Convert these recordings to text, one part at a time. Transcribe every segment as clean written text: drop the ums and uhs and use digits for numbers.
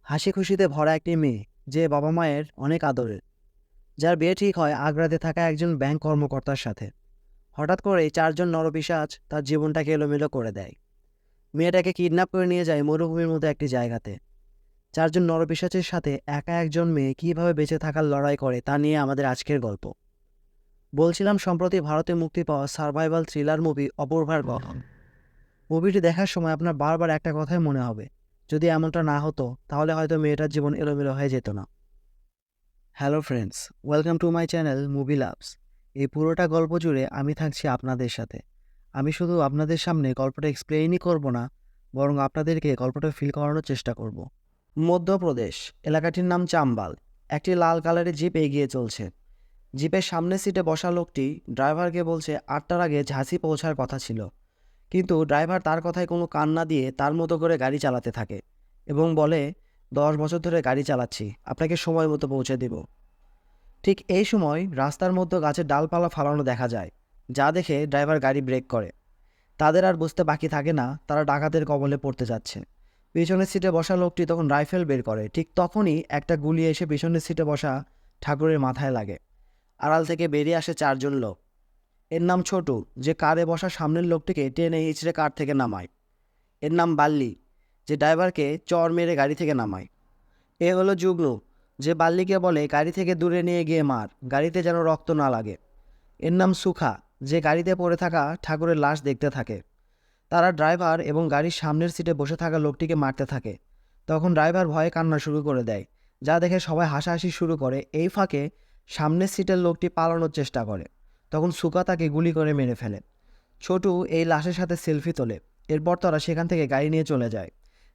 হাসি খুশিতে ভরা একটি মেয়ে, যে বাবা মায়ের অনেক আদরের, যার বিয়ে ঠিক হয় আগ্রাতে থাকা একজন ব্যাংক কর্মকর্তার সাথে। হঠাৎ করেই চারজন নরপিশাচ তার জীবনটাকে এলোমেলো করে দেয়। মেয়েটাকে কিডন্যাপ করে নিয়ে যায় মরুভূমির মতো একটি জায়গাতে। চারজন নরপিশাচের সাথে একা একজন মেয়ে কিভাবে বেঁচে থাকার লড়াই করে তা নিয়ে আমাদের আজকের গল্প। বলছিলাম সম্প্রতি ভারতে মুক্তি পাওয়া সার্ভাইভাল থ্রিলার মুভি অপূর্বার কথা। মুভিটি দেখার সময় আপনার বারবার একটা কথাই মনে হবে, যদি এমনটা না হতো তাহলে হয়তো মেয়েটার জীবন এলোমেলো হয়ে যেত না। Hello friends, welcome to my channel movie loves. এই পুরোটা গল্প জুড়ে আমি থাকছি আপনাদের সাথে। আমি শুধু আপনাদের সামনে গল্পটা এক্সপ্লেইনই করব না, বরং আপনাদেরকে গল্পটা ফিল করানোর চেষ্টা করব। মধ্যপ্রদেশ, এলাকাটির নাম চাম্বাল। একটি লাল কালারের জিপ এগিয়ে চলছে। জিপের সামনের সিটে বসা লোকটি ড্রাইভারকে বলছে 8টার আগে ঝাঁসি পৌঁছার কথা ছিল, কিন্তু ড্রাইভার তার কথায় কোনো কান না দিয়ে তার মতো করে গাড়ি চালাতে থাকে এবং বলে, 10 বছর ধরে গাড়ি চালাচ্ছি, আপনাকে সময় মতো পৌঁছে দেব। ঠিক এই সময় রাস্তার মধ্যে গাছের ডালপালা ফালানো দেখা যায়, যা দেখে ড্রাইভার গাড়ি ব্রেক করে। তাদের আর বুঝতে বাকি থাকে না তারা ডাকাতের কবলে পড়তে যাচ্ছে। পিছনের সিটে বসা লোকটি তখন রাইফেল বের করে। ঠিক তখনই একটা গুলি এসে পিছনের সিটে বসা ঠাকুরের মাথায় লাগে। আড়াল থেকে বেরিয়ে আসে চারজন লোক। এর নাম ছোটু, যে কারে বসা সামনের লোকটিকে টেনে হিঁচড়ে কার থেকে নামায়। এর নাম বাল্লি, যে ড্রাইভারকে চড় মেরে গাড়ি থেকে নামায়। এ হলো যুগ্নু, যে বাল্লিকে বলে গাড়ি থেকে দূরে নিয়ে গিয়ে মার, গাড়িতে যেন রক্ত না লাগে। এর নাম সুখা, যে গাড়িতে পড়ে থাকা ঠাকুরের লাশ দেখতে থাকে। তারা ড্রাইভার এবং গাড়ির সামনের সিটে বসে থাকা লোকটিকে মারতে থাকে। তখন ড্রাইভার ভয়ে কান্না শুরু করে দেয়, যা দেখে সবাই হাসাহাসি শুরু করে। এই ফাঁকে সামনের সিটের লোকটি পালানোর চেষ্টা করে। তখন সুকা তাকে গুলি করে মেরে ফেলে। ছোটু এই লাশের সাথে সেলফি তোলে। এরপর তারা সেখান থেকে গাড়ি নিয়ে চলে যায়।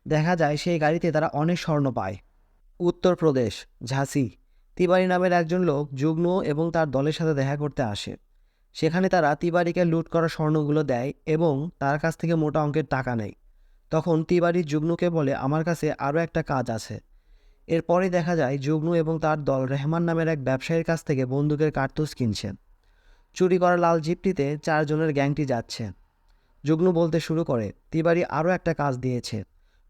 দেখা যায় সেই গাড়িতে তারা অনেক স্বর্ণ পায়। উত্তরপ্রদেশ, ঝাঁসি, তিওয়ারি নামের একজন লোক যুগ্ন এবং তার দলের সাথে দেখা করতে আসে। সেখানে তারা তিওয়ারিকে লুট করা স্বর্ণগুলো দেয় এবং তার কাছ থেকে মোটা অঙ্কের টাকা নেয়। তখন তিওয়ারি যুগ্নুকে বলে, আমার কাছে আরও একটা কাজ আছে। এরপরে দেখা যায় যুগ্নু এবং তার দল রেহমান নামের এক ব্যবসায়ীর কাছ থেকে বন্দুকের কার্তুজ কিনছেন। চুরি করা লাল জিপটিতে চারজনের গ্যাংটি যাচ্ছে। যুগ্নু বলতে শুরু করে, তিওয়ারি আরও একটা কাজ দিয়েছে।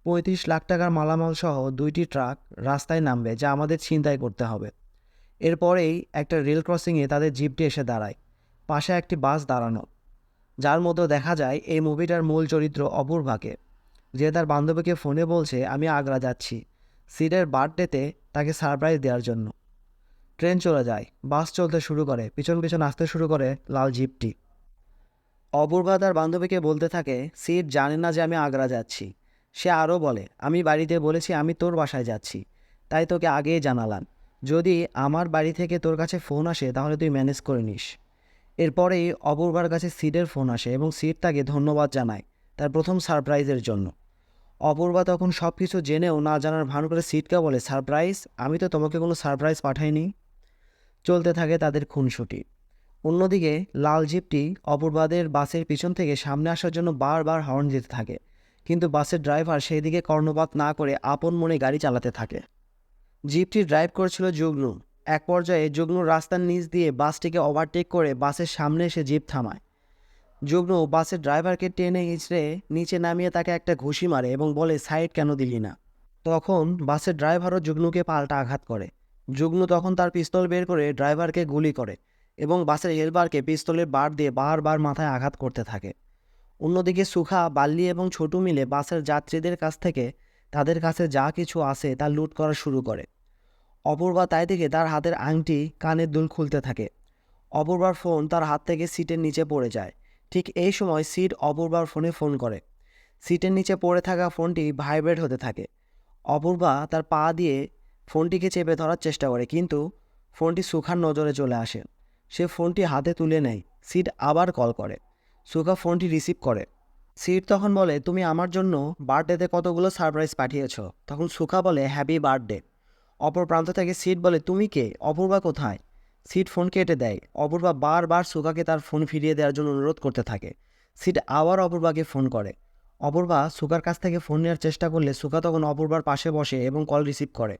35 লাখ টাকার মালামাল সহ 2টি ট্রাক রাস্তায় নামবে, যা আমাদের ছিনতাই করতে হবে। এরপরেই একটা রেল ক্রসিংয়ে তাদের জিপটি এসে দাঁড়ায়। পাশে একটি বাস দাঁড়ানো, যার মধ্যে দেখা যায় এই মুভিটার মূল চরিত্র অপূর্বাকে, যে তার বান্ধবীকে ফোনে বলছে আমি আগ্রা যাচ্ছি সিডের বার্থডেতে তাকে সারপ্রাইজ দেওয়ার জন্য। ট্রেন চলে যায়, বাস চলতে শুরু করে, পিছন পিছন আসতে শুরু করে লাল জিপটি। অপূর্বা তার বান্ধবীকে বলতে থাকে, সিড জানে না যে আমি আগ্রা যাচ্ছি। সে আরও বলে, আমি বাড়িতে বলেছি আমি তোর বাসায় যাচ্ছি, তাই তোকে আগেই জানালাম। যদি আমার বাড়ি থেকে তোর কাছে ফোন আসে তাহলে তুই ম্যানেজ করে নিস। এরপরেই অপূর্বার কাছে সিডের ফোন আসে এবং সিড তাকে ধন্যবাদ জানায় তার প্রথম সারপ্রাইজের জন্য। অপূর্বা তখন সব কিছু জেনেও না জানার ভান করে সিডকে বলে, সারপ্রাইজ? আমি তো তোমাকে কোনো সারপ্রাইজ পাঠাইনি। চলতে থাকে তাদের খুনসুটি। অন্যদিকে লাল জিপটি অপূর্বাদের বাসের পিছন থেকে সামনে আসার জন্য বারবার হর্ন দিতে থাকে, কিন্তু বাসের ড্রাইভার সেই দিকে কর্ণপাত না করে আপন মনে গাড়ি চালাতে থাকে। জিপটি ড্রাইভ করছিল যুগ্নু। এক পর্যায়ে যুগ্নু রাস্তার নিচ দিয়ে বাসটিকে ওভারটেক করে বাসের সামনে এসে জিপ থামায়। যুগ্নু বাসের ড্রাইভারকে টেনে হিঁচড়ে নিচে নামিয়ে তাকে একটা ঘুষি মারে এবং বলে, সাইড কেন দিলি না? তখন বাসের ড্রাইভারও যুগ্নুকে পাল্টা আঘাত করে। যুগ্নু তখন তার পিস্তল বের করে ড্রাইভারকে গুলি করে এবং বাসের হেলপারকে পিস্তলের বার দিয়ে বারবার মাথায় আঘাত করতে থাকে। অন্যদিকে সুখা, বাল্লি এবং ছোটু মিলে বাসের যাত্রীদের কাছ থেকে তাদের কাছে যা কিছু আসে তা লুট করা শুরু করে। অপূর্বা তাই দেখে তার হাতের আংটি, কানের দুল খুলতে থাকে। অপূর্বার ফোন তার হাত থেকে সিটের নিচে পড়ে যায়। ঠিক এই সময় সিট অপূর্বার ফোনে ফোন করে। সিটের নিচে পড়ে থাকা ফোনটি ভাইব্রেট হতে থাকে। অপূর্বা তার পা দিয়ে ফোনটিকে চেপে ধরার চেষ্টা করে, কিন্তু ফোনটি সুখার নজরে চলে আসে। সে ফোনটি হাতে তুলে নেয়। সিট আবার কল করে। সুখা ফোনটি রিসিভ করে। সিট তখন বলে, তুমি আমার জন্য বার্থডেতে কতগুলো সারপ্রাইজ পাঠিয়েছ। তখন সুখা বলে, হ্যাপি বার্থডে। অপর প্রান্ত থেকে সিট বলে, তুমি কে? অপূর্বা কোথায়? সিট ফোন কেটে দেয়। অপূর্বা বারবার সুখাকে তার ফোন ফিরিয়ে দেওয়ার জন্য অনুরোধ করতে থাকে। সিট আবার অপূর্বাকে ফোন করে। অপূর্বা সুখার কাছ থেকে ফোন নেওয়ার চেষ্টা করলে সুখা তখন অপূর্বার পাশে বসে এবং কল রিসিভ করে।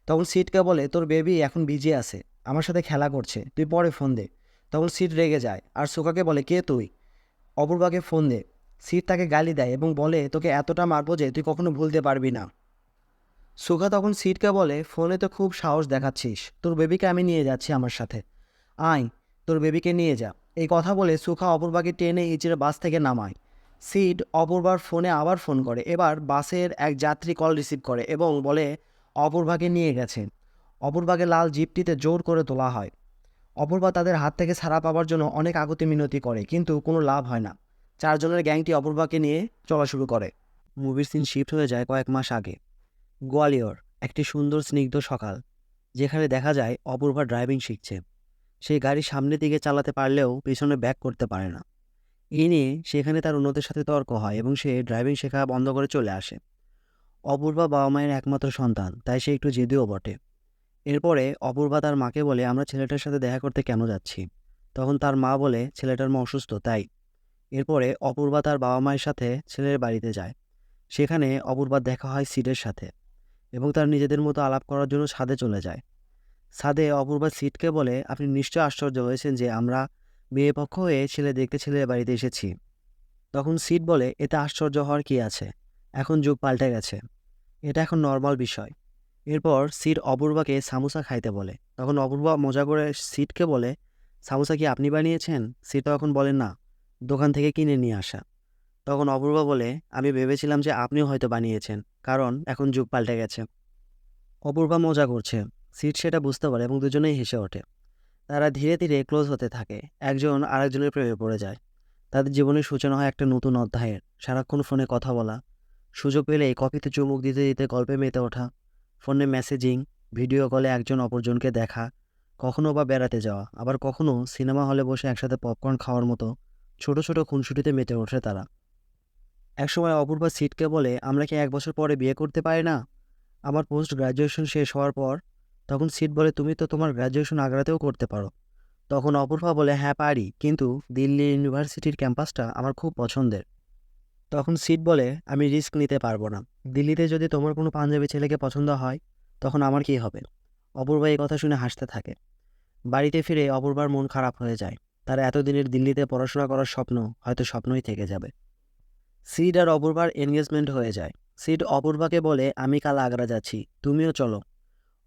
তখন সিটকে বলে, তোর বেবি এখন বিজি আছে, আমার সাথে খেলা করছে, তুই পরে ফোন দে। তখন সিট রেগে যায় আর সুখাকে বলে, কে তুই? অপূর্বাকে ফোন দে। সিট তাকে গালি দেয় এবং বলে, তোকে এতটা মারবো যে তুই কখনো ভুলতে পারবি না। সুখা তখন সিটকে বলে, ফোনে তো খুব সাহস দেখাচ্ছিস, তোর বেবিকে আমি নিয়ে যাচ্ছি আমার সাথে, আয় তোর বেবিকে নিয়ে যা। এই কথা বলে সুখা অপূর্বাকে টেনে হিচড়ে বাস থেকে নামায়। সিড অপূর্বার ফোনে আবার ফোন করে, এবার বাসের এক যাত্রী কল রিসিভ করে এবং বলে অপূর্বাকে নিয়ে গেছে। অপূর্বাকে লাল জিপটিতে জোর করে তোলা হয়। অপূর্বা তাদের হাত থেকে ছাড়া পাওয়ার জন্য অনেক আকুতি মিনতি করে, কিন্তু কোনো লাভ হয় না। চারজনের গ্যাংটি অপূর্বাকে নিয়ে চলা শুরু করে। মুভির সিন শিফট হয়ে যায় কয়েক মাস আগে। গোয়ালিয়র, একটি সুন্দর স্নিগ্ধ সকাল, যেখানে দেখা যায় অপূর্বা ড্রাইভিং শিখছে। সেই গাড়ি সামনের দিকে চালাতে পারলেও পিছনে ব্যাক করতে পারে না। এই নিয়ে সেখানে তার অন্যদের সাথে তর্ক হয় এবং সে ড্রাইভিং শেখা বন্ধ করে চলে আসে। অপূর্বা বাবা মায়ের একমাত্র সন্তান, তাই সে একটু জেদিও বটে। এরপরে অপূর্বা তার মাকে বলে, আমরা ছেলেটার সাথে দেখা করতে কেন যাচ্ছি? তখন তার মা বলে, ছেলেটার মা অসুস্থ তাই। এরপরে অপূর্বা তার বাবা মায়ের সাথে ছেলের বাড়িতে যায়। সেখানে অপূর্বার দেখা হয় সিডের সাথে এবং তার নিজেদের মতো আলাপ করার জন্য ছাদে চলে যায়। ছাদে অপূর্বা সিটকে বলে, আপনি নিশ্চয় আশ্চর্য হয়েছেন যে আমরা বিয়ে পক্ষ হয়ে ছেলে দেখতে ছেলের বাড়িতে এসেছি। তখন সিট বলে, এতে আশ্চর্য হওয়ার কি আছে, এখন যুগ পাল্টে গেছে, এটা এখন নর্মাল বিষয়। এরপর সিট অপূর্বাকে সামোসা খাইতে বলে। তখন অপূর্বা মজা করে সিটকে বলে, সামোসা কি আপনি বানিয়েছেন? সিট তখন বলে, না, দোকান থেকে কিনে নিয়ে আসা। তখন অপূর্বা বলে, আমি ভেবেছিলাম যে আপনিও হয়তো বানিয়েছেন, কারণ এখন যুগ পাল্টে গেছে। অপূর্বা মজা করছে, সিট সেটা বুঝতে পারে এবং দুজনেই হেসে ওঠে। তারা ধীরে ধীরে ক্লোজ হতে থাকে, একজন আরেকজনের প্রেমে পড়ে যায়। তাদের জীবনের সূচনা হয় একটা নতুন অধ্যায়ের। সারাক্ষণ ফোনে কথা বলা, সুযোগ পেলেই কফিতে চুমুক দিতে দিতে গল্পে মেতে ওঠা, ফোনে মেসেজিং, ভিডিও কলে একজন অপরজনকে দেখা, কখনো বা বেড়াতে যাওয়া, আবার কখনো সিনেমা হলে বসে একসাথে পপকর্ন খাওয়ার মতো ছোট ছোট খুনসুটিতে মেতে ওঠে তারা। একসময় অপূর্বা সিটকে বলে, আমরা কি 1 বছর পরে বিয়ে করতে পারি না, আমার পোস্ট গ্র্যাজুয়েশন শেষ হওয়ার পর? তখন সিট বলে, তুমি তো তোমার গ্র্যাজুয়েশন আগ্রাতেও করতে পারো। তখন অপূর্বা বলে, হ্যাঁ পারি, কিন্তু দিল্লি ইউনিভার্সিটির ক্যাম্পাসটা আমার খুব পছন্দের। তখন সিট বলে, আমি রিস্ক নিতে পারবো না। দিল্লিতে যদি তোমার কোনো পাঞ্জাবি ছেলেকে পছন্দ হয়, তখন আমার কি হবে? অপূর্বা এই কথা শুনে হাসতে থাকে। বাড়িতে ফিরে অপূর্বার মন খারাপ হয়ে যায়। তার এতদিনের দিল্লিতে পড়াশোনা করার স্বপ্ন হয়তো স্বপ্নই থেকে যাবে। সিড আর অপূর্বার এনগেজমেন্ট হয়ে যায়। সিড অপূর্বাকে বলে, আমি কাল আগ্রা যাচ্ছি, তুমিও চলো।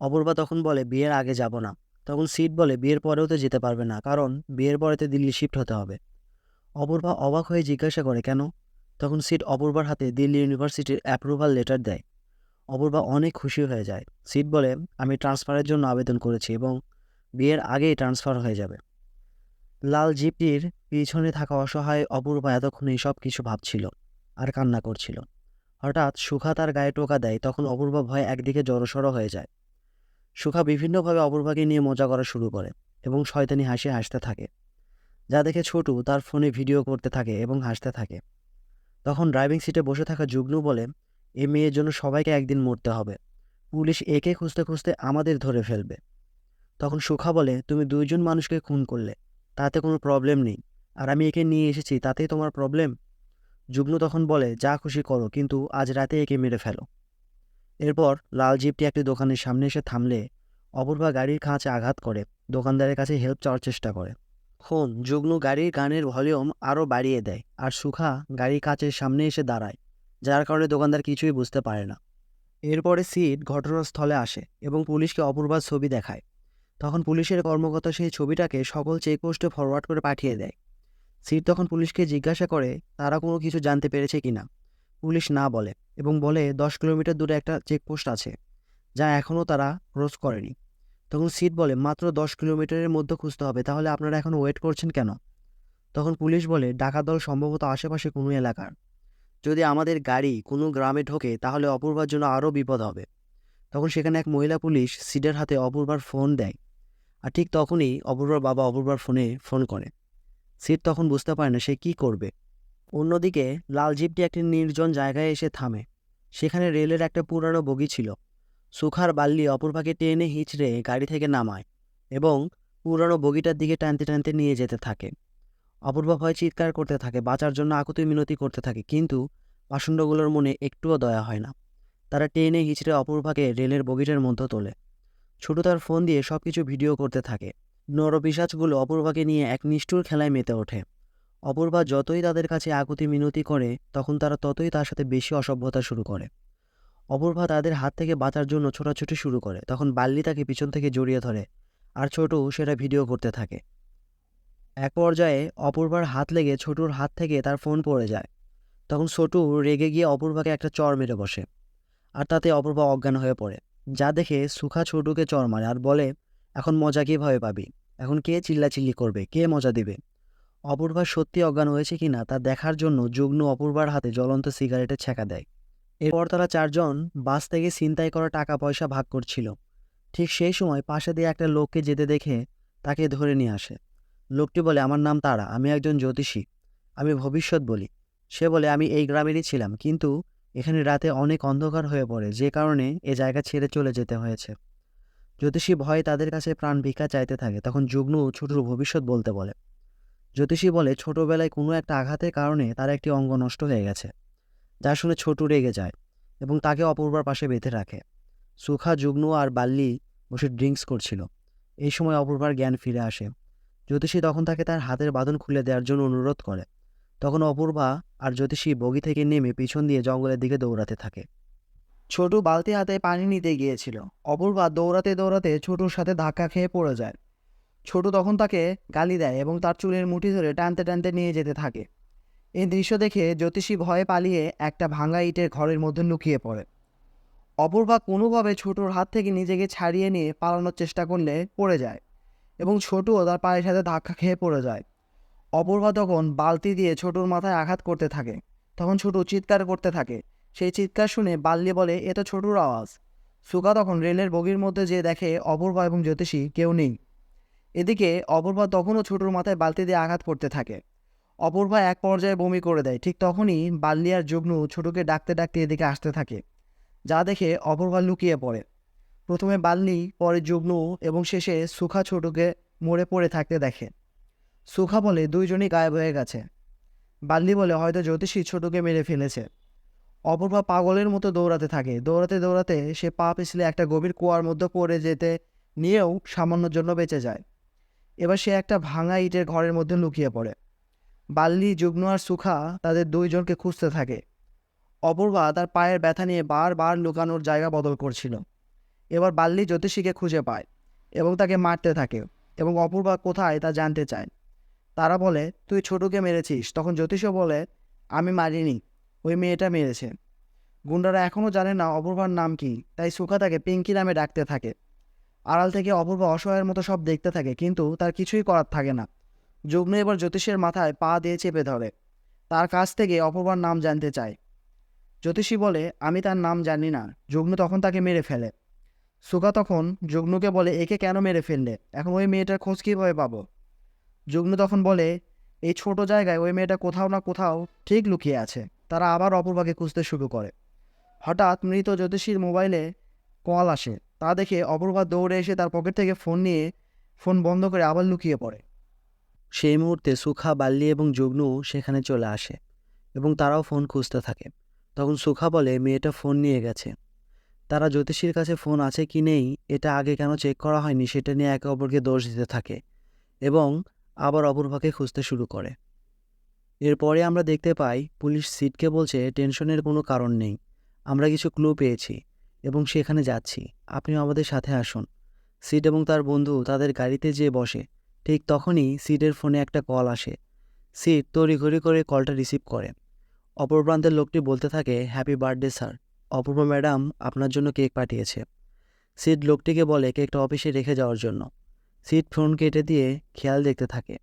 অপূর্বা তখন বলে, বিয়ের আগে যাব না। তখন সিড বলে, বিয়ের পরেও তো যেতে পারবে না, কারণ বিয়ের পরে তো দিল্লি শিফট হতে হবে। অপূর্বা অবাক হয়ে জিজ্ঞাসা করে, কেন? তখন সিড অপূর্বার হাতে দিল্লি ইউনিভার্সিটির অ্যাপ্রুভাল লেটার দেয়। অপূর্বা অনেক খুশি হয়ে যায়। সিড বলে, আমি ট্রান্সফারের জন্য আবেদন করেছি এবং বিয়ের আগেই ট্রান্সফার হয়ে যাবে। লাল জিপটির পিছনে থাকা অসহায় অপূর্বা এতক্ষণ সব কিছু ভাবছিল আর কান্না করছিল। হঠাৎ সুখা তার গায়ে টোকা দেয়। তখন অপূর্বা ভয়ে একদিকে জড়সড় হয়ে যায়। সুখা বিভিন্নভাবে অপূর্বাকে নিয়ে মজা করা শুরু করে এবং শয়তানি হাসি হাসতে থাকে, যা দেখে ছোটু তার ফোনে ভিডিও করতে থাকে এবং হাসতে থাকে। তখন ড্রাইভিং সিটে বসে থাকা যুগ্নু বলে, এই মেয়ের জন্য সবাইকে একদিন মরতে হবে, পুলিশ একে খুঁজতে খুঁজতে আমাদের ধরে ফেলবে। তখন সুখা বলে, তুমি 2জন মানুষকে খুন করলে, তাতে কোনো প্রবলেম নেই, আর আমি একে নিয়ে এসেছি, তাতেই তোমার প্রবলেম? যুগ্নু তখন বলে, যা খুশি করো, কিন্তু আজ রাতে একে মেরে ফেলো। এরপর লাল জিপটি একটি দোকানের সামনে এসে থামলে অপূর্বা গাড়ির কাঁচে আঘাত করে দোকানদারের কাছে হেল্প চাওয়ার চেষ্টা করে। যুগ্নু গাড়ির গানের ভলিউম আরও বাড়িয়ে দেয় আর সুখা গাড়ির কাঁচের সামনে এসে দাঁড়ায়, যার কারণে দোকানদার কিছুই বুঝতে পারে না। এরপরে সিট ঘটনাস্থলে আসে এবং পুলিশকে অপূর্বার ছবি দেখায়। তখন পুলিশের কর্মকর্তা সেই ছবিটাকে সকল চেকপোস্টে ফরওয়ার্ড করে পাঠিয়ে দেয়। সিট তখন পুলিশকে জিজ্ঞাসা করে তারা কোনো কিছু জানতে পেরেছে কিনা। পুলিশ না বলে এবং বলে 10 কিলোমিটার দূরে একটা চেকপোস্ট আছে, যা এখনও তারা ক্রস করেনি। তখন সিট বলে, মাত্র 10 কিলোমিটারের মধ্যে খুঁজতে হবে, তাহলে আপনারা এখন ওয়েট করছেন কেন? তখন পুলিশ বলে, ডাকাত দল সম্ভবত আশেপাশে কোনো এলাকার। যদি আমাদের গাড়ি কোনো গ্রামে ঢোকে তাহলে অপূর্বার জন্য আরও বিপদ হবে। তখন সেখানে এক মহিলা পুলিশ সিটের হাতে অপূর্বার ফোন দেয়, আর ঠিক তখনই অপূর্বার বাবা অপূর্বার ফোনে ফোন করে। সিট তখন বুঝতে পারে না সে কী করবে। অন্যদিকে লাল জিপটি একটি নির্জন জায়গায় এসে থামে। সেখানে রেলের একটা পুরানো বগি ছিল। সুখার বাল্লি অপূর্বাকে টেনে হিঁচড়ে গাড়ি থেকে নামায় এবং পুরানো বগিটার দিকে টানতে টানতে নিয়ে যেতে থাকে। অপূর্বা ভয়ে চিৎকার করতে থাকে, বাঁচার জন্য আকুতি মিনতি করতে থাকে, কিন্তু পাষণ্ডগুলোর মনে একটুও দয়া হয় না। তারা টেনে হিঁচড়ে অপূর্বাকে রেলের বগিটার মধ্যে তোলে। ছোট তার ফোন দিয়ে সবকিছু ভিডিও করতে থাকে। নরপিশাচগুলো অপূর্বাকে নিয়ে এক নিষ্ঠুর খেলায় মেতে ওঠে। অপূর্বা যতই তাদের কাছে আকুতি মিনতি করে, তখন তারা ততই তার সাথে বেশি অসভ্যতা শুরু করে। অপূর্বা তাদের হাত থেকে বাঁচার জন্য ছোটাছুটি শুরু করে। তখন বাল্লি তাকে পিছন থেকে জড়িয়ে ধরে আর ছোটু সেটা ভিডিও করতে থাকে। এক পর্যায়ে অপূর্বার হাত লেগে ছোটুর হাত থেকে তার ফোন পড়ে যায়। তখন ছোটু রেগে গিয়ে অপূর্বাকে একটা চড় মেরে বসে, আর তাতে অপূর্বা অজ্ঞান হয়ে পড়ে। যা দেখে সুখা ছোটুকে চড় মারে আর বলে, এখন মজা কিভাবে পাবি? এখন কে চিল্লাচিল্লি করবে, কে মজা দিবে? অপূর্বা সত্যি অজ্ঞান হয়েছে কিনা তা দেখার জন্য যুগ্ন অপূর্বার হাতে জ্বলন্ত সিগারেটের ছ্যাঁকা দেয়। এরপর তারা চারজন বাস থেকে ছিনতাই করা টাকা পয়সা ভাগ করছিল। ঠিক সেই সময় পাশে দিয়ে একটা লোককে যেতে দেখে তাকে ধরে নিয়ে আসে। লোকটি বলে, আমার নাম তারা, আমি একজন জ্যোতিষী, আমি ভবিষ্যৎ বলি। সে বলে, আমি এই গ্রামেরই ছিলাম, কিন্তু এখানে রাতে অনেক অন্ধকার হয়ে পড়ে, যে কারণে এ জায়গা ছেড়ে চলে যেতে হয়েছে। জ্যোতিষী ভয়ে তাদের কাছে প্রাণ ভিক্ষা চাইতে থাকে। তখন যুগ্ন ছোটুর ভবিষ্যৎ বলতে বলে। জ্যোতিষী বলে, ছোটবেলায় কোনো একটা আঘাতের কারণে তার একটি অঙ্গ নষ্ট হয়ে গেছে, যা শুনে ছোটু রেগে যায় এবং তাকে অপূর্বার পাশে বেঁধে রাখে। সুখা, যুগ্ন আর বাল্লি বসে ড্রিঙ্কস করছিল। এই সময় অপূর্বার জ্ঞান ফিরে আসে। জ্যোতিষী তখন তাকে তার হাতের বাঁধন খুলে দেওয়ার জন্য অনুরোধ করে। তখন অপূর্বা আর জ্যোতিষী বগি থেকে নেমে পিছন দিয়ে জঙ্গলের দিকে দৌড়াতে থাকে। ছোটু বালতি হাতে পানি নিতে গিয়েছিল। অপূর্বা দৌড়াতে দৌড়াতে ছোটুর সাথে ধাক্কা খেয়ে পড়ে যায়। ছোটু তখন তাকে গালি দেয় এবং তার চুলের মুঠি ধরে টানতে টানতে নিয়ে যেতে থাকে। এই দৃশ্য দেখে জ্যোতিষী ভয়ে পালিয়ে একটা ভাঙা ইটের ঘরের মধ্যে লুকিয়ে পড়ে। অপূর্বা কোনোভাবে ছোটুর হাত থেকে নিজেকে ছাড়িয়ে নিয়ে পালানোর চেষ্টা করলে পড়ে যায় এবং ছোটুও তার পায়ের সাথে ধাক্কা খেয়ে পড়ে যায়। অপূর্বা তখন বালতি দিয়ে ছোটুর মাথায় আঘাত করতে থাকে। তখন ছোটু চিৎকার করতে থাকে। সেই চিৎকার শুনে বাল্লি বলে, এ তো ছোটুর আওয়াজ। সুগা তখন রেলের বগির মধ্যে যেয়ে দেখে অপূর্বা এবং জ্যোতিষী কেউ নেই। এদিকে অপূর্বা তখনও ছোটুর মাথায় বালতি দিয়ে আঘাত করতে থাকে। অপূর্বা এক পর্যায়ে বমি করে দেয়। ঠিক তখনই বাল্লি আর যুগ্নু ছোটুকে ডাকতে ডাকতে এদিকে আসতে থাকে। যা দেখে অপূর্বা লুকিয়ে পড়ে। প্রথমে বাল্লি, পরে যুগ্নু এবং শেষে সুখা ছোটুকে মরে পড়ে থাকতে দেখে। সুখা বলে, দুইজনই গায়েব হয়ে গেছে। বাল্লি বলে, হয়তো জ্যোতিষী ছোটুকে মেরে ফেলেছে। অপূর্বা পাগলের মতো দৌড়াতে থাকে। দৌড়াতে দৌড়াতে সে পা পিছলে একটা গভীর কুয়ার মধ্যে পড়ে যেতে নিয়েও সামান্যর জন্য বেঁচে যায়। এবার সে একটা ভাঙা ইটের ঘরের মধ্যে লুকিয়ে পড়ে। বাল্লি, যুগ্ন আর সুখা তাদের দুইজনকে খুঁজতে থাকে। অপূর্বা তার পায়ের ব্যথা নিয়ে বারবার লুকানোর জায়গা বদল করছিল। এবার বাল্লি জ্যোতিষীকে খুঁজে পায় এবং তাকে মারতে থাকে এবং অপূর্বা কোথায় তা জানতে চায়। তারা বলে, তুই ছোটুকে মেরেছিস। তখন জ্যোতিষও বলে, আমি মারিনি, ওই মেয়েটা মেরেছে। গুন্ডারা এখনও জানে না অপূর্বার নাম কি, তাই সুখা তাকে পিঙ্কি নামে ডাকতে থাকে। আড়াল থেকে অপূর্বা অসহায়ের মতো সব দেখতে থাকে, কিন্তু তার কিছুই করার থাকে না। যুগ্ন এবার জ্যোতিষের মাথায় পা দিয়ে চেপে ধরে। তার কাছ থেকে অপূর্বার নাম জানতে চায়। জ্যোতিষী বলে, আমি তার নাম জানি না। যুগ্ন তখন তাকে মেরে ফেলে। সুখা তখন যুগ্নকে বলে, একে কেন মেরে ফেললে? এখন ওই মেয়েটার খোঁজ কীভাবে পাবো? যুগ্ন তখন বলে, এই ছোট জায়গায় ওই মেয়েটা কোথাও না কোথাও ঠিক লুকিয়ে আছে। তারা আবার অপূর্বাকে খুঁজতে শুরু করে। হঠাৎ মৃত জ্যোতিষীর মোবাইলে কল আসে। তা দেখে অপূর্বা দৌড়ে এসে তার পকেট থেকে ফোন নিয়ে ফোন বন্ধ করে আবার লুকিয়ে পড়ে। সেই মুহূর্তে সুখা, বাল্লি এবং যুগ্নু সেখানে চলে আসে এবং তারাও ফোন খুঁজতে থাকে। তখন সুখা বলে, মেয়েটা ফোন নিয়ে গেছে। তারা জ্যোতিষীর কাছে ফোন আছে কি নেই এটা আগে কেন চেক করা হয়নি সেটা নিয়ে একে অপরকে দোষ দিতে থাকে এবং আবার অপূর্বাকে খুঁজতে শুরু করে। এরপরে আমরা দেখতে পাই পুলিশ সিটকে বলছে, টেনশনের কোনো কারণ নেই, আমরা কিছু ক্লু পেয়েছি এবং সেখানে যাচ্ছি, আপনিও আমাদের সাথে আসুন। সিট এবং তার বন্ধু তাদের গাড়িতে যেয়ে বসে। ঠিক তখনই সিটের ফোনে একটা কল আসে। সিট তড়িঘড়ি করে কলটা রিসিভ করে। অপর প্রান্তের লোকটি বলতে থাকে, happy birthday sir, Apurva madam আপনার জন্য কেক পাঠিয়েছে। সিট লোকটিকে বলে কেকটা অফিসে রেখে যাওয়ার জন্য। সিট ফোন কেটে দিয়ে খেয়াল দেখতে থাকে,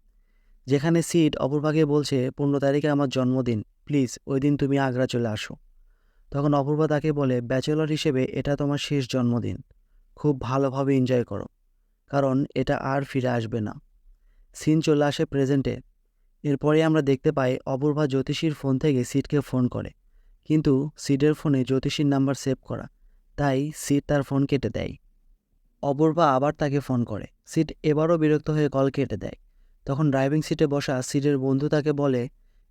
যেখানে সিট অপূর্বাকে বলছে, 15 তারিখে আমার জন্মদিন, প্লিজ ওই দিন তুমি আগ্রা চলে আসো। তখন অপূর্বা তাকে বলে, ব্যাচেলর হিসেবে এটা তোমার শেষ জন্মদিন, খুব ভালোভাবে এনজয় করো, কারণ এটা আর ফিরে আসবে না। সিন চলে আসে প্রেজেন্টে। এরপরে আমরা দেখতে পাই অপূর্বা জ্যোতিষীর ফোন থেকে সিটকে ফোন করে, কিন্তু সিটের ফোনে জ্যোতিষীর নাম্বার সেভ করা, তাই সিট তার ফোন কেটে দেয়। অপূর্বা আবার তাকে ফোন করে। সিট এবারও বিরক্ত হয়ে কল কেটে দেয়। তখন ড্রাইভিং সিটে বসা সিটের বন্ধু তাকে বলে,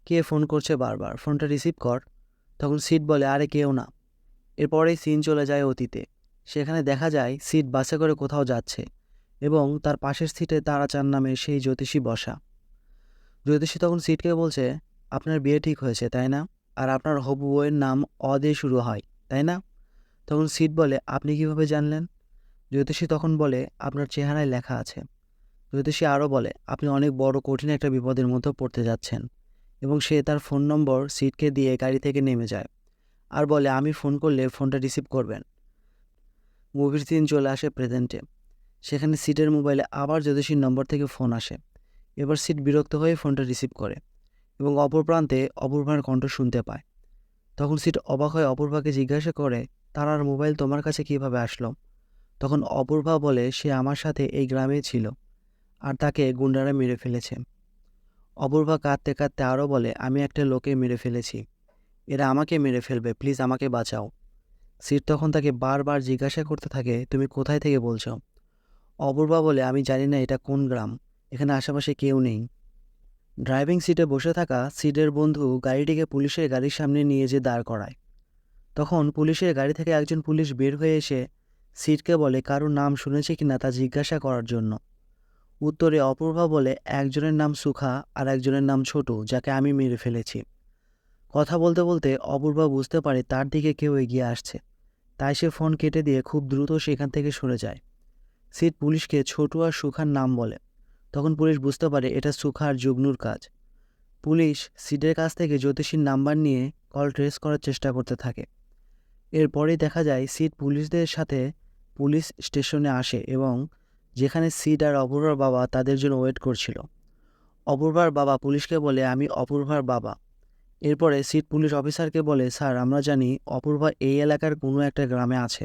কে ফোন করছে বারবার, ফোনটা রিসিভ কর। তখন সিট বলে, আরে কেউ না। এরপরেই সিন চলে যায় অতীতে। সেখানে দেখা যায় সিট বাসে করে কোথাও যাচ্ছে এবং তার পাশের সিটে তারাচাঁদ নামে সেই জ্যোতিষী বসা। জ্যোতিষী তখন সিটকে বলছে, আপনার বিয়ে ঠিক হয়েছে তাই না? আর আপনার হবু বউয়ের নাম অ দিয়ে শুরু হয় তাই না? তখন সিড বলে, আপনি কিভাবে জানলেন? জ্যোতিষী তখন বলে, আপনার চেহারায় লেখা আছে। জ্যোতিষী আরও বলে, আপনি অনেক বড় কঠিন একটা বিপদের মধ্যে পড়তে যাচ্ছেন। এবং সে তার ফোন নম্বর সিডকে দিয়ে গাড়ি থেকে নেমে যায় আর বলে, আমি ফোন করলে ফোনটা রিসিভ করবেন। মুভির সিন চলে আসে প্রেজেন্টে। সেখানে সিডের মোবাইলে আবার জ্যোতিষীর নম্বর থেকে ফোন আসে। এবার সিড বিরক্ত হয়ে ফোনটা রিসিভ করে এবং অপর প্রান্তে অপূর্বার কণ্ঠ শুনতে পায়। তখন সিড অবাক হয়ে অপূর্বাকে জিজ্ঞাসা করে, তার মোবাইল তোমার কাছে কিভাবে আসলো? তখন অপূর্বা বলে, সে আমার সাথে এই গ্রামেই ছিল আর তাকে গুন্ডারা মেরে ফেলেছে। অপূর্বা কাঁদতে কাঁদতে আরও বলে, আমি একটা লোকে মেরে ফেলেছি, এরা আমাকে মেরে ফেলবে, প্লিজ আমাকে বাঁচাও। সিড তখন তাকে বারবার জিজ্ঞাসা করতে থাকে, তুমি কোথায় থেকে বলছো? অপূর্বা বলে, আমি জানি না এটা কোন গ্রাম, এখানে আশেপাশে কেউ নেই। ড্রাইভিং সিটে বসে থাকা সিডের বন্ধু গাড়িটিকে পুলিশের গাড়ির সামনে নিয়ে যেয়ে দাঁড় করায়। তখন পুলিশের গাড়ি থেকে একজন পুলিশ বের হয়ে এসে সিডকে বলে, কারোর নাম শুনেছে কিনা তা জিজ্ঞাসা করার জন্য। উত্তরে অপূর্বা বলে, একজনের নাম সুখা আর একজনের নাম ছোটু, যাকে আমি মেরে ফেলেছি। কথা বলতে বলতে অপূর্বা বুঝতে পারে তার দিকে কেউ এগিয়ে আসছে, তাই সে ফোন কেটে দিয়ে খুব দ্রুত সেখান থেকে সরে যায়। সিড পুলিশকে ছোটু আর সুখার নাম বলে। তখন পুলিশ বুঝতে পারে এটা সুখা আর জুগনুর কাজ। পুলিশ সিডের কাছ থেকে জ্যোতিষীর নাম্বার নিয়ে কল ট্রেস করার চেষ্টা করতে থাকে। এরপরেই দেখা যায় সিড পুলিশদের সাথে পুলিশ স্টেশনে আসে এবং যেখানে সিড আর অপূর্বার বাবা তাদের জন্য ওয়েট করছিল। অপূর্বার বাবা পুলিশকে বলে, আমি অপূর্বার বাবা। এরপরে সিড পুলিশ অফিসারকে বলে, স্যার আমরা জানি অপূর্বা এই এলাকার কোনো একটা গ্রামে আছে,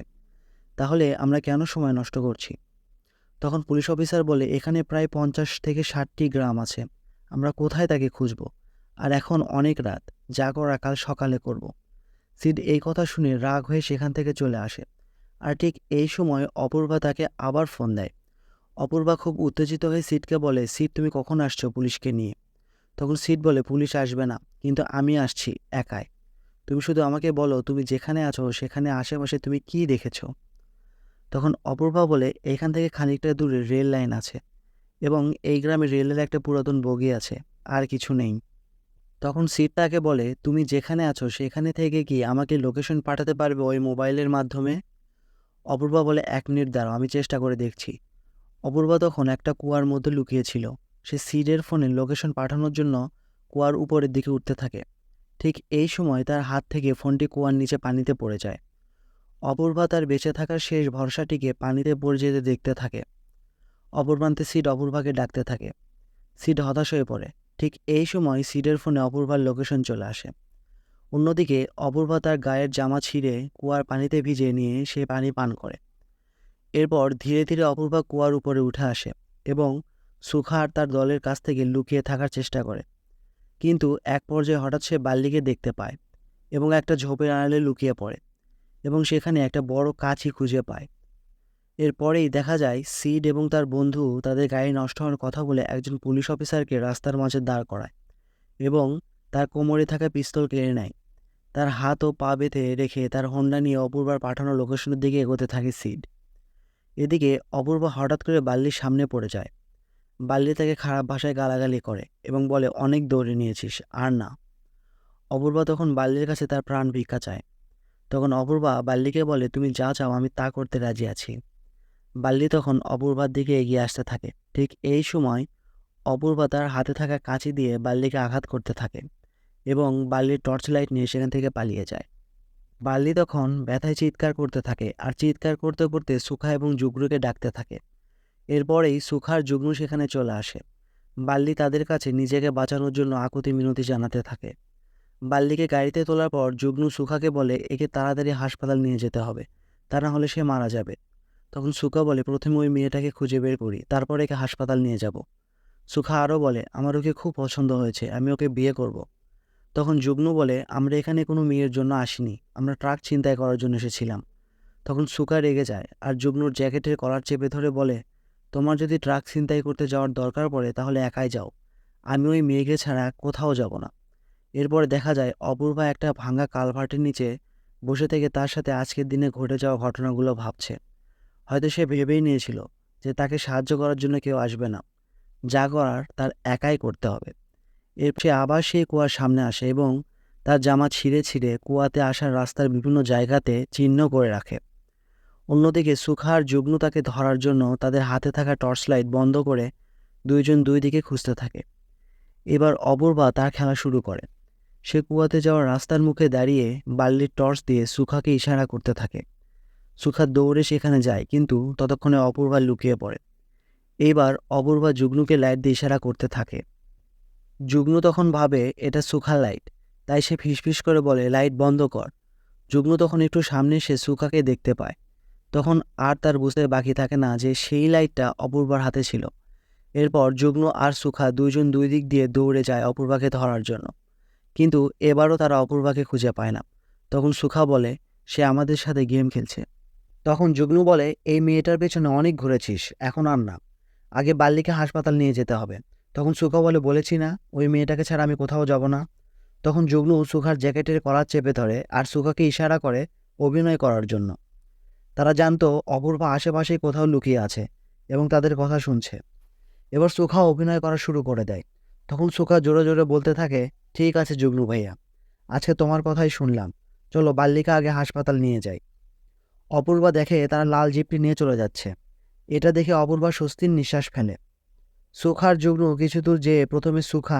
তাহলে আমরা কেন সময় নষ্ট করছি? তখন পুলিশ অফিসার বলে, এখানে প্রায় 50 থেকে 60টি গ্রাম আছে, আমরা কোথায় তাকে খুঁজব? আর এখন অনেক রাত, যা করা কাল সকালে করব। সিড এই কথা শুনে রাগ হয়ে সেখান থেকে চলে আসে। আর ঠিক এই সময় অপূর্বা তাকে আবার ফোন দেয়। অপূর্বা খুব উত্তেজিত হয়ে সিডকে বলে, সিড তুমি কখন আসছো পুলিশকে নিয়ে? তখন সিড বলে, পুলিশ আসবে না, কিন্তু আমি আসছি একাই। তুমি শুধু আমাকে বলো তুমি যেখানে আছো সেখানে আশেপাশে তুমি কি দেখেছো? তখন অপূর্বা বলে, এখান থেকে খানিকটা দূরে রেল লাইন আছে এবং এই গ্রামে রেলের একটা পুরাতন বগি আছে, আর কিছু নেই। তখন সিড তাকে বলে, তুমি যেখানে আছো সেখানে থেকে কি আমাকে লোকেশন পাঠাতে পারবে ওই মোবাইলের মাধ্যমে? অপূর্বা বলে, 1 মিনিট দাঁড়াও, আমি চেষ্টা করে দেখছি। অপূর্বা তখন একটা কুয়ার মধ্যে লুকিয়েছিল। সে সিডের ফোনে লোকেশন পাঠানোর জন্য কুয়ার উপরের দিকে উঠতে থাকে। ঠিক এই সময় তার হাত থেকে ফোনটি কুয়ার নিচে পানিতে পড়ে যায়। অপূর্বা তার বেঁচে থাকার শেষ ভরসাটিকে পানিতে পড়ে যেতে দেখতে থাকে। অপূর্বান্তে সিড অপূর্বাকে ডাকতে থাকে। সিড হতাশ হয়ে পড়ে। ঠিক এই সময় সিডের ফোনে অপূর্বার লোকেশন চলে আসে। অন্যদিকে অপূর্বা তার গায়ের জামা ছিঁড়ে কুয়ার পানিতে ভিজিয়ে নিয়ে সে পানি পান করে। এরপর ধীরে ধীরে অপূর্বা কুয়ার উপরে উঠে আসে এবং সুখা আর তার দলের কাছ থেকে লুকিয়ে থাকার চেষ্টা করে। কিন্তু এক পর্যায়ে হঠাৎ সে বাল্লিকে দেখতে পায় এবং একটা ঝোপের আড়ালে লুকিয়ে পড়ে এবং সেখানে একটা বড় কাঠি খুঁজে পায়। এরপরেই দেখা যায় সিড এবং তার বন্ধু তাদের গাড়ি নষ্ট হওয়ার কথা বলে একজন পুলিশ অফিসারকে রাস্তার মাঝে দাঁড় করায় এবং তার কোমরে থাকা পিস্তল কেড়ে নেয়। তার হাত ও পা বেঁধে রেখে তার হোন্ডা নিয়ে অপূর্বার পাঠানো লোকেশনের দিকে এগোতে থাকে সিড। এদিকে অপূর্বা হঠাৎ করে বাল্লির সামনে পড়ে যায়। বাল্লি তাকে খারাপ ভাষায় গালাগালি করে এবং বলে, অনেক দৌড়ে নিয়েছিস, আর না। অপূর্বা তখন বাল্লির কাছে তার প্রাণ ভিক্ষা চায়। তখন অপূর্বা বাল্লিকে বলে, তুমি যা চাও আমি তা করতে রাজি আছি। বাল্লি তখন অপূর্বার দিকে এগিয়ে আসতে থাকে। ঠিক এই সময় অপূর্বা তার হাতে থাকা কাঁচি দিয়ে বাল্লিকে আঘাত করতে থাকে এবং বাল্লির টর্চ লাইট নিয়ে সেখান থেকে পালিয়ে যায়। বাল্লি তখন ব্যথায় চিৎকার করতে থাকে আর চিৎকার করতে করতে সুখা এবং জুগনুকে ডাকতে থাকে। এরপরেই সুখার জুগনু সেখানে চলে আসে। বাল্লি তাদের কাছে নিজেকে বাঁচানোর জন্য আকুতি মিনতি জানাতে থাকে। বাল্লিকে গাড়িতে তোলার পর জুগনু সুখাকে বলে, একে তাড়াতাড়ি হাসপাতাল নিয়ে যেতে হবে, তা না হলে সে মারা যাবে। তখন সুখা বলে, প্রথমে ওই মেয়েটাকে খুঁজে বের করি, তারপর একে হাসপাতাল নিয়ে যাব। সুখা আরও বলে, আমার ওকে খুব পছন্দ হয়েছে, আমি ওকে বিয়ে করব। তখন জুগনু বলে, আমরা এখানে কোনো মেয়ের জন্য আসিনি, আমরা ট্রাক ছিনতাই করার জন্য এসেছিলাম। তখন সুখা রেগে যায় আর জুগনুর জ্যাকেটের কলার চেপে ধরে বলে, তোমার যদি ট্রাক ছিনতাই করতে যাওয়ার দরকার পড়ে তাহলে একাই যাও, আমি ওই মেয়েকে ছাড়া কোথাও যাব না। এরপরে দেখা যায় অপূর্বা একটা ভাঙা কালভার্টের নিচে বসে থেকে তার সাথে আজকের দিনে ঘটে যাওয়া ঘটনাগুলো ভাবছে। হয়তো সে ভেবেই নিয়েছিল যে তাকে সাহায্য করার জন্য কেউ আসবে না, যা করার তার একাই করতে হবে। এর সে আবার সেই কুয়ার সামনে আসে এবং তার জামা ছিঁড়ে ছিঁড়ে কুয়াতে আসার রাস্তার বিভিন্ন জায়গাতে চিহ্ন করে রাখে। অন্যদিকে সুখা আর যুগ্নু তাকে ধরার জন্য তাদের হাতে থাকা টর্চ লাইট বন্ধ করে দুইজন দুই দিকে খুঁজতে থাকে। এবার অপূর্বা তার খেলা শুরু করে। সে কুয়াতে যাওয়ার রাস্তার মুখে দাঁড়িয়ে বাল্লির টর্চ দিয়ে সুখাকে ইশারা করতে থাকে। সুখা দৌড়ে সেখানে যায়, কিন্তু ততক্ষণে অপূর্বা লুকিয়ে পড়ে। এইবার অপূর্বা যুগ্নুকে লাইট দিয়ে ইশারা করতে থাকে। যুগ্নু তখন ভাবে এটা সুখার লাইট, তাই সে ফিসফিস করে বলে, লাইট বন্ধ কর। যুগ্নু তখন একটু সামনে এসে সুখাকে দেখতে পায়। তখন আর তার বুঝতে বাকি থাকে না যে সেই লাইটটা অপূর্বার হাতে ছিল। এরপর যুগ্নু আর সুখা দুইজন দুই দিক দিয়ে দৌড়ে যায় অপূর্বাকে ধরার জন্য, কিন্তু এবারও তারা অপূর্বাকে খুঁজে পায় না। তখন সুখা বলে, সে আমাদের সাথে গেম খেলছে। তখন যুগ্নু বলে, এই মেয়েটার পেছনে অনেক ঘুরেছিস, এখন আর না, আগে বাল্লিকে হাসপাতাল নিয়ে যেতে হবে। তখন সুখা বলে, বলেছি না ওই মেয়েটাকে ছাড়া আমি কোথাও যাব না। তখন যুগ্নু সুখার জ্যাকেটের কলার চেপে ধরে আর সুখাকে ইশারা করে অভিনয় করার জন্য। তারা জানতো অপূর্বা আশেপাশেই কোথাও লুকিয়ে আছে এবং তাদের কথা শুনছে। এবার সুখা অভিনয় করা শুরু করে দেয়। তখন সুখা জোরে জোরে বলতে থাকে, ঠিক আছে যুগ্নু ভাইয়া, আজকে তোমার কথাই শুনলাম, চলো বাল্লিকা আগে হাসপাতাল নিয়ে যাই। অপূর্বা দেখে তারা লাল জিপটি নিয়ে চলে যাচ্ছে। এটা দেখে অপূর্বা স্বস্তির নিঃশ্বাস ফেলে। সুখা আর যুগ্নু কিছু দূর যেয়ে প্রথমে সুখা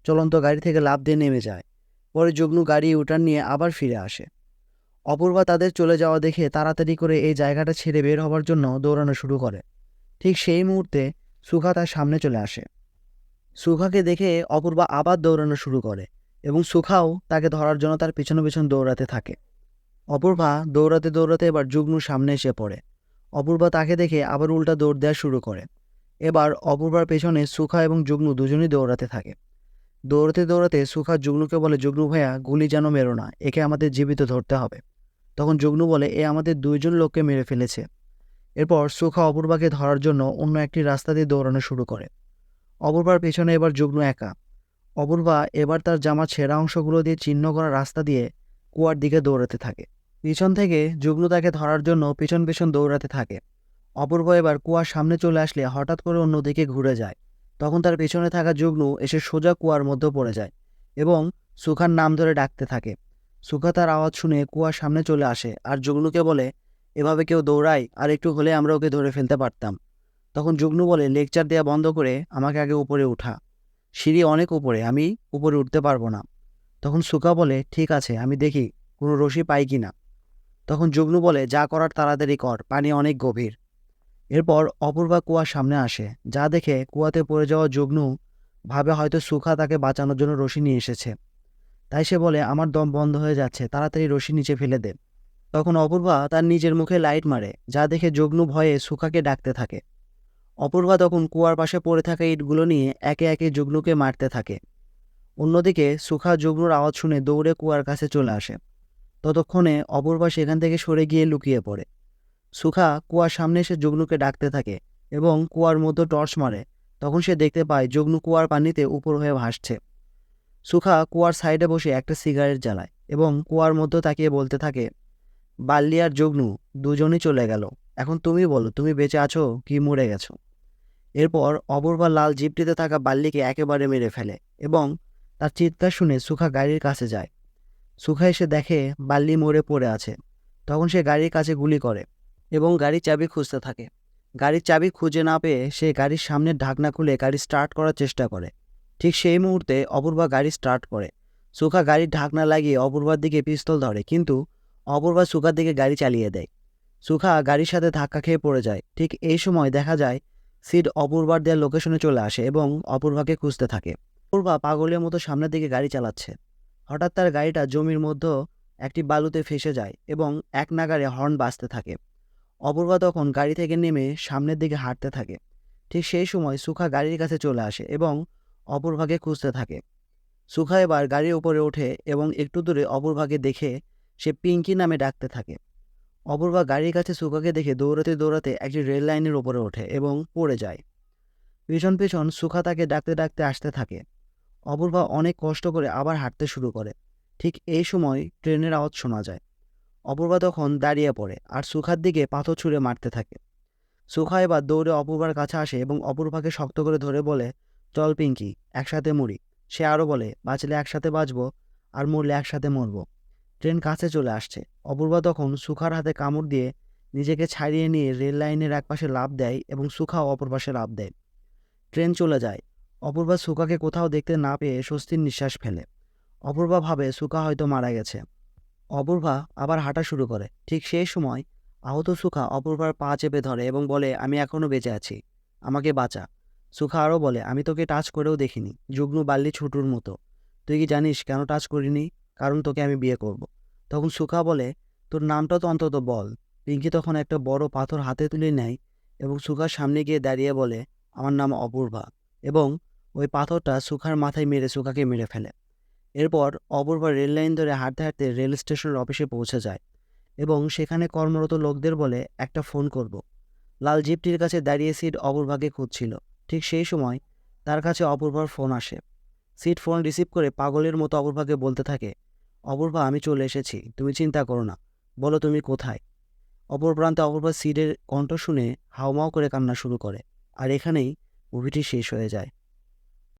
চলন্ত গাড়ি থেকে লাফ দিয়ে নেমে যায়। পরে যুগ্নু গাড়ি ইউটার্ন নিয়ে আবার ফিরে আসে। অপূর্বা তাদের চলে যাওয়া দেখে তাড়াতাড়ি করে এই জায়গাটা ছেড়ে বের হবার জন্য দৌড়ানো শুরু করে। ঠিক সেই মুহূর্তে সুখা তার সামনে চলে আসে। সুখাকে দেখে অপূর্বা আবার দৌড়ানো শুরু করে এবং সুখাও তাকে ধরার জন্য তার পিছনে পিছন দৌড়াতে থাকে। অপূর্বা দৌড়াতে দৌড়াতে এবার যুগ্নুর সামনে এসে পড়ে। অপূর্বা তাকে দেখে আবার উল্টা দৌড় দেওয়া শুরু করে। এবার অপূর্বার পেছনে সুখা এবং যুগ্নু দুজনই দৌড়াতে থাকে। দৌড়াতে দৌড়াতে সুখা যুগ্নুকে বলে, যুগ্নু ভাইয়া, গুলি যেন মেরো না, একে আমাদের জীবিত ধরতে হবে। তখন যুগ্নু বলে, এ আমাদের দুইজন লোককে মেরে ফেলেছে। এরপর সুখা অপূর্বাকে ধরার জন্য অন্য একটি রাস্তা দিয়ে দৌড়ানো শুরু করে। অপূর্বার পেছনে এবার যুগ্নু একা। অপূর্বা এবার তার জামার ছেঁড়া অংশগুলো দিয়ে চিহ্ন করা রাস্তা দিয়ে কুয়ার দিকে দৌড়াতে থাকে। পিছন থেকে যুগ্নু তাকে ধরার জন্য পিছন পিছন দৌড়াতে থাকে। অপূর্বা এবার কুয়ার সামনে চলে আসলে হঠাৎ করে অন্যদিকে ঘুরে যায়। তখন তার পেছনে থাকা যুগ্নু এসে সোজা কুয়ার মধ্যে পড়ে যায় এবং সুখার নাম ধরে ডাকতে থাকে। সুখা তার আওয়াজ শুনে কুয়ার সামনে চলে আসে আর যুগ্নুকে বলে, এভাবে কেউ দৌড়ায়, আর একটু হলে আমরা ওকে ধরে ফেলতে পারতাম। তখন যুগ্নু বলে, লেকচার দেওয়া বন্ধ করে আমাকে আগে উপরে উঠা, সিঁড়ি অনেক উপরে, আমি উপরে উঠতে পারবো না। তখন সুখা বলে, ঠিক আছে, আমি দেখি কোনো রশি পাই কি না। তখন যুগ্নু বলে, যা করার তাড়াতাড়ি কর, পানি অনেক গভীর। এরপর অপূর্বা কুয়ার সামনে আসে, যা দেখে কুয়াতে পড়ে যাওয়া যুগ্নু ভাবে হয়তো সুখা তাকে বাঁচানোর জন্য রশি নিয়ে এসেছে। তাই সে বলে, আমার দম বন্ধ হয়ে যাচ্ছে, তাড়াতাড়ি রশি নিচে ফেলে দে। তখন অপূর্বা তার নিজের মুখে লাইট মারে, যা দেখে যুগ্নু ভয়ে সুখাকে ডাকতে থাকে। অপূর্বা তখন কুয়ার পাশে পড়ে থাকা ইটগুলো নিয়ে একে একে যুগ্নুকে মারতে থাকে। অন্যদিকে সুখা যুগ্নুর আওয়াজ শুনে দৌড়ে কুয়ার কাছে চলে আসে। ততক্ষণে অপূর্বা সেখান থেকে সরে গিয়ে লুকিয়ে পড়ে। সুখা কুয়ার সামনে এসে যুগ্নুকে ডাকতে থাকে এবং কুয়ার মধ্যে টর্চ মারে। তখন সে দেখতে পায় যুগ্নু কুয়ার পানিতে উপর হয়ে ভাসছে। সুখা কুয়ার সাইডে বসে একটা সিগারেট জ্বালায় এবং কুয়ার মধ্যে তাকিয়ে বলতে থাকে, বাল্লি আর যুগ্নু দুজনই চলে গেল, এখন তুমি বলো, তুমি বেঁচে আছো কি মরে গেছো। এরপর অপূর্বা লাল জিপটিতে থাকা বাল্লিকে একেবারে মেরে ফেলে এবং তার চিৎকার শুনে সুখা গাড়ির কাছে যায়। সুখা এসে দেখে বাল্লি মরে পড়ে আছে। তখন সে গাড়ির কাছে গুলি করে এবং গাড়ির চাবি খুঁজতে থাকে। গাড়ির চাবি খুঁজে না পেয়ে সে গাড়ির সামনের ঢাকনা খুলে গাড়ি স্টার্ট করার চেষ্টা করে। ঠিক সেই মুহূর্তে অপূর্বা গাড়ি স্টার্ট করে। সুখা গাড়ির ঢাকনা লাগিয়ে অপূর্বার দিকে পিস্তল ধরে, কিন্তু অপূর্বা সুখার দিকে গাড়ি চালিয়ে দেয়। সুখা গাড়ির সাথে ধাক্কা খেয়ে পড়ে যায়। ঠিক এই সময় দেখা যায় সিড অপূর্বার দেওয়ার লোকেশনে চলে আসে এবং অপূর্বাকে খুঁজতে থাকে। অপূর্বা পাগলের মতো সামনের দিকে গাড়ি চালাচ্ছে। হঠাৎ তার গাড়িটা জমির মধ্যে একটি বালুতে ফেসে যায় এবং এক নাগাড়ে হর্ন বাজতে থাকে। অপূর্বা তখন গাড়ি থেকে নেমে সামনের দিকে হাঁটতে থাকে। ঠিক সেই সময় সুখা গাড়ির কাছে চলে আসে এবং অপূর্বাকে খুঁজতে থাকে। সুখা এবার গাড়ির উপরে ওঠে এবং একটু দূরে অপূর্বাকে দেখে সে পিঙ্কি নামে ডাকতে থাকে। অপূর্বা গাড়ির কাছে সুখাকে দেখে দৌড়াতে দৌড়াতে একটি রেল লাইনের ওপরে ওঠে এবং পড়ে যায়। পিছন পিছন সুখা তাকে ডাকতে ডাকতে আসতে থাকে। অপূর্বা অনেক কষ্ট করে আবার হাঁটতে শুরু করে। ঠিক এই সময় ট্রেনের আওয়াজ শোনা যায়। অপূর্বা তখন দাঁড়িয়ে পড়ে আর সুখার দিকে পাথর ছুঁড়ে মারতে থাকে। সুখা এবার দৌড়ে অপূর্বার কাছে আসে এবং অপূর্বাকে শক্ত করে ধরে বলে, চল পিঙ্কি, একসাথে মরি। সে আরও বলে, বাঁচলে একসাথে বাঁচবো, আর মরলে একসাথে মরব। ট্রেন কাছে চলে আসছে। অপূর্বা তখন সুখার হাতে কামড় দিয়ে নিজেকে ছাড়িয়ে নিয়ে রেল লাইনের একপাশে লাফ দেয় এবং সুখাও অপর পাশে লাফ দেয়। ট্রেন চলে যায়। অপূর্বা সুখাকে কোথাও দেখতে না পেয়ে স্বস্তির নিঃশ্বাস ফেলে। অপূর্বা ভাবে সুখা হয়তো মারা গেছে। অপূর্বা আবার হাঁটা শুরু করে। ঠিক সেই সময় আহত সুখা অপূর্বার পা চেপে ধরে এবং বলে, আমি এখনো বেঁচে আছি, আমাকে বাঁচা। সুখা আরও বলে, আমি তোকে টাচ করেও দেখিনি, যুগ্নু বাল্লি ছোটুর মতো। তুই কি জানিস কেন টাচ করিনি? কারণ তোকে আমি বিয়ে করব। তখন সুখা বলে, তোর নামটা তো অন্তত বল। পিঙ্কি তখন একটা বড় পাথর হাতে তুলে নেয় এবং সুখার সামনে গিয়ে দাঁড়িয়ে বলে, আমার নাম অপূর্বা। এবং ওই পাথরটা সুখার মাথায় মেরে সুখাকে মেরে ফেলে। এরপর অপূর্বা রেল লাইন ধরে হাঁটতে হাঁটতে রেল স্টেশনের অফিসে পৌঁছে যায় এবং সেখানে কর্মরত লোকদের বলে একটা ফোন করব। লাল জিপটির কাছে দাঁড়িয়ে সিট অপূর্বাকে খুঁজছিল। ঠিক সেই সময় তার কাছে অপূর্বার ফোন আসে। সিট ফোন রিসিভ করে পাগলের মতো অপূর্বাকে বলতে থাকে, অপূর্বা আমি চলে এসেছি, তুমি চিন্তা করো না, বলো তুমি কোথায়। অপর প্রান্তে অপূর্বা সিটের কণ্ঠ শুনে হাউমাউ করে কান্না শুরু করে। আর এখানেই মুভিটি শেষ হয়ে যায়।